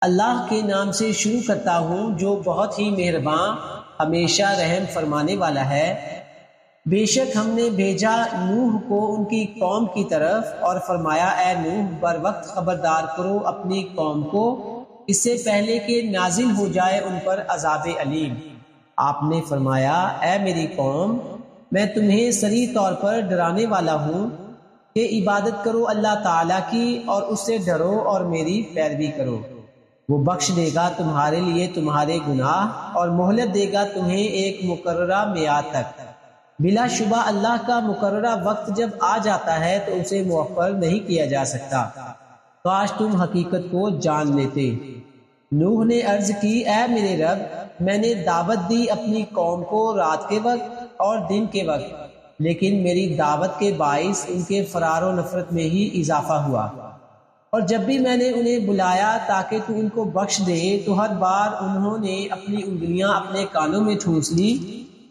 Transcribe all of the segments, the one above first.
اللہ کے نام سے شروع کرتا ہوں جو بہت ہی مہرباں ہمیشہ رحم فرمانے والا ہے۔ بے شک ہم نے بھیجا نوح کو ان کی قوم کی طرف اور فرمایا اے نوح بر وقت خبردار کرو اپنی قوم کو اس سے پہلے کہ نازل ہو جائے ان پر عذاب علیم۔ آپ نے فرمایا اے میری قوم میں تمہیں صریح طور پر ڈرانے والا ہوں کہ عبادت کرو اللہ تعالیٰ کی اور اس سے ڈرو اور میری پیروی کرو۔ وہ بخش دے گا تمہارے لیے تمہارے گناہ اور مہلت دے گا تمہیں ایک مقررہ میعاد تک۔ بلا شبہ اللہ کا مقررہ وقت جب آ جاتا ہے تو اسے مؤخر نہیں کیا جا سکتا۔ کاش تم حقیقت کو جان لیتے۔ نوح نے عرض کی اے میرے رب میں نے دعوت دی اپنی قوم کو رات کے وقت اور دن کے وقت، لیکن میری دعوت کے باعث ان کے فرار و نفرت میں ہی اضافہ ہوا، اور جب بھی میں نے انہیں بلایا تاکہ تو ان کو بخش دے تو ہر بار انہوں نے اپنی انگلیاں اپنے کانوں میں ٹھونس لی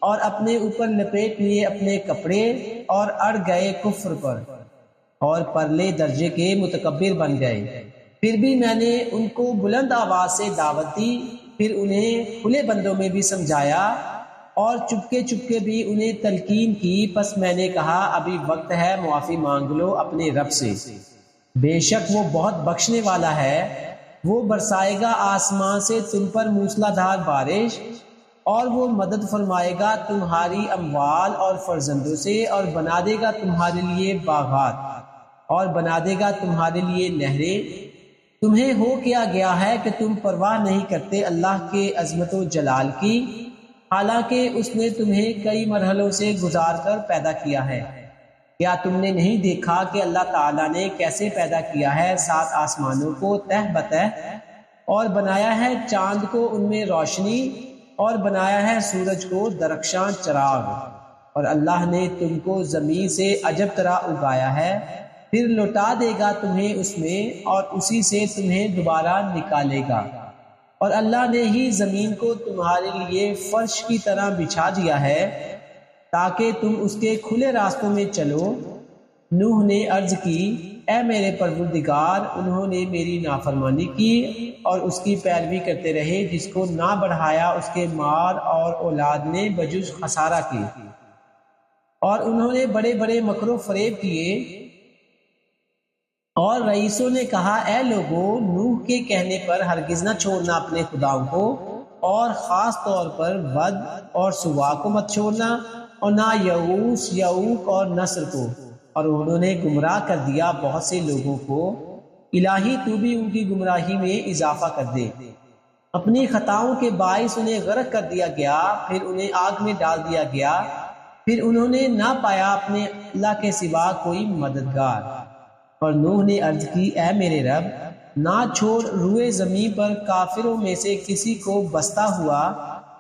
اور اپنے اوپر لپیٹ لیے اپنے کپڑے اور اڑ گئے کفر پر اور پرلے درجے کے متکبر بن گئے۔ پھر بھی میں نے ان کو بلند آواز سے دعوت دی، پھر انہیں کھلے بندوں میں بھی سمجھایا اور چپکے چپکے بھی انہیں تلقین کی۔ پس میں نے کہا ابھی وقت ہے معافی مانگ لو اپنے رب سے، بے شک وہ بہت بخشنے والا ہے۔ وہ برسائے گا آسمان سے تم پر موسلا دھار بارش، اور وہ مدد فرمائے گا تمہاری اموال اور فرزندوں سے، اور بنا دے گا تمہارے لیے باغات اور بنا دے گا تمہارے لیے نہریں۔ تمہیں ہو کیا گیا ہے کہ تم پرواہ نہیں کرتے اللہ کے عظمت و جلال کی، حالانکہ اس نے تمہیں کئی مرحلوں سے گزار کر پیدا کیا ہے۔ کیا تم نے نہیں دیکھا کہ اللہ تعالیٰ نے کیسے پیدا کیا ہے 7 آسمانوں کو تہ بتہ، اور بنایا ہے چاند کو ان میں روشنی، اور بنایا ہے سورج کو درخشاں چراغ، اور اللہ نے تم کو زمین سے عجب طرح اگایا ہے، پھر لوٹا دے گا تمہیں اس میں اور اسی سے تمہیں دوبارہ نکالے گا۔ اور اللہ نے ہی زمین کو تمہارے لیے فرش کی طرح بچھا دیا ہے تاکہ تم اس کے کھلے راستوں میں چلو۔ نوح نے عرض کی اے میرے پروردگار انہوں نے میری نافرمانی کی اور اس کی پیروی کرتے رہے جس کو نہ بڑھایا اس کے مال اور اولاد نے بجز خسارہ کی، اور انہوں نے بڑے بڑے مکر و فریب کیے۔ اور رئیسوں نے کہا اے لوگو نوح کے کہنے پر ہرگز نہ چھوڑنا اپنے خداؤں کو، اور خاص طور پر ود اور سوا کو مت چھوڑنا، اور نہ یعوث یعوق اور نصر کو، اور انہوں نے گمراہ کر دیا بہت سے لوگوں کو۔ الہی تو بھی ان کی گمراہی میں اضافہ کر دے۔ اپنی خطاؤں کے باعث انہیں غرق کر دیا گیا، پھر انہیں آگ میں ڈال دیا گیا، پھر انہوں نے نہ پایا اپنے اللہ کے سوا کوئی مددگار۔ اور نوح نے عرض کی اے میرے رب نہ چھوڑ روئے زمین پر کافروں میں سے کسی کو بستا ہوا،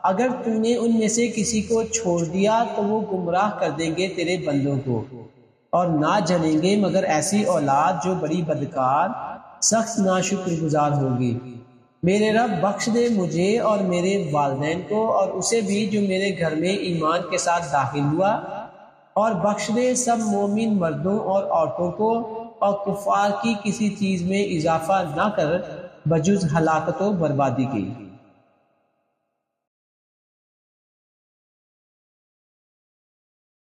اگر تو نے ان میں سے کسی کو چھوڑ دیا تو وہ گمراہ کر دیں گے تیرے بندوں کو، اور نہ جنیں گے مگر ایسی اولاد جو بڑی بدکار سخت ناشکر گزار ہوگی۔ میرے رب بخش دے مجھے اور میرے والدین کو اور اسے بھی جو میرے گھر میں ایمان کے ساتھ داخل ہوا، اور بخش دے سب مومن مردوں اور عورتوں کو، اور کفار کی کسی چیز میں اضافہ نہ کر بجز ہلاکت و بربادی کی۔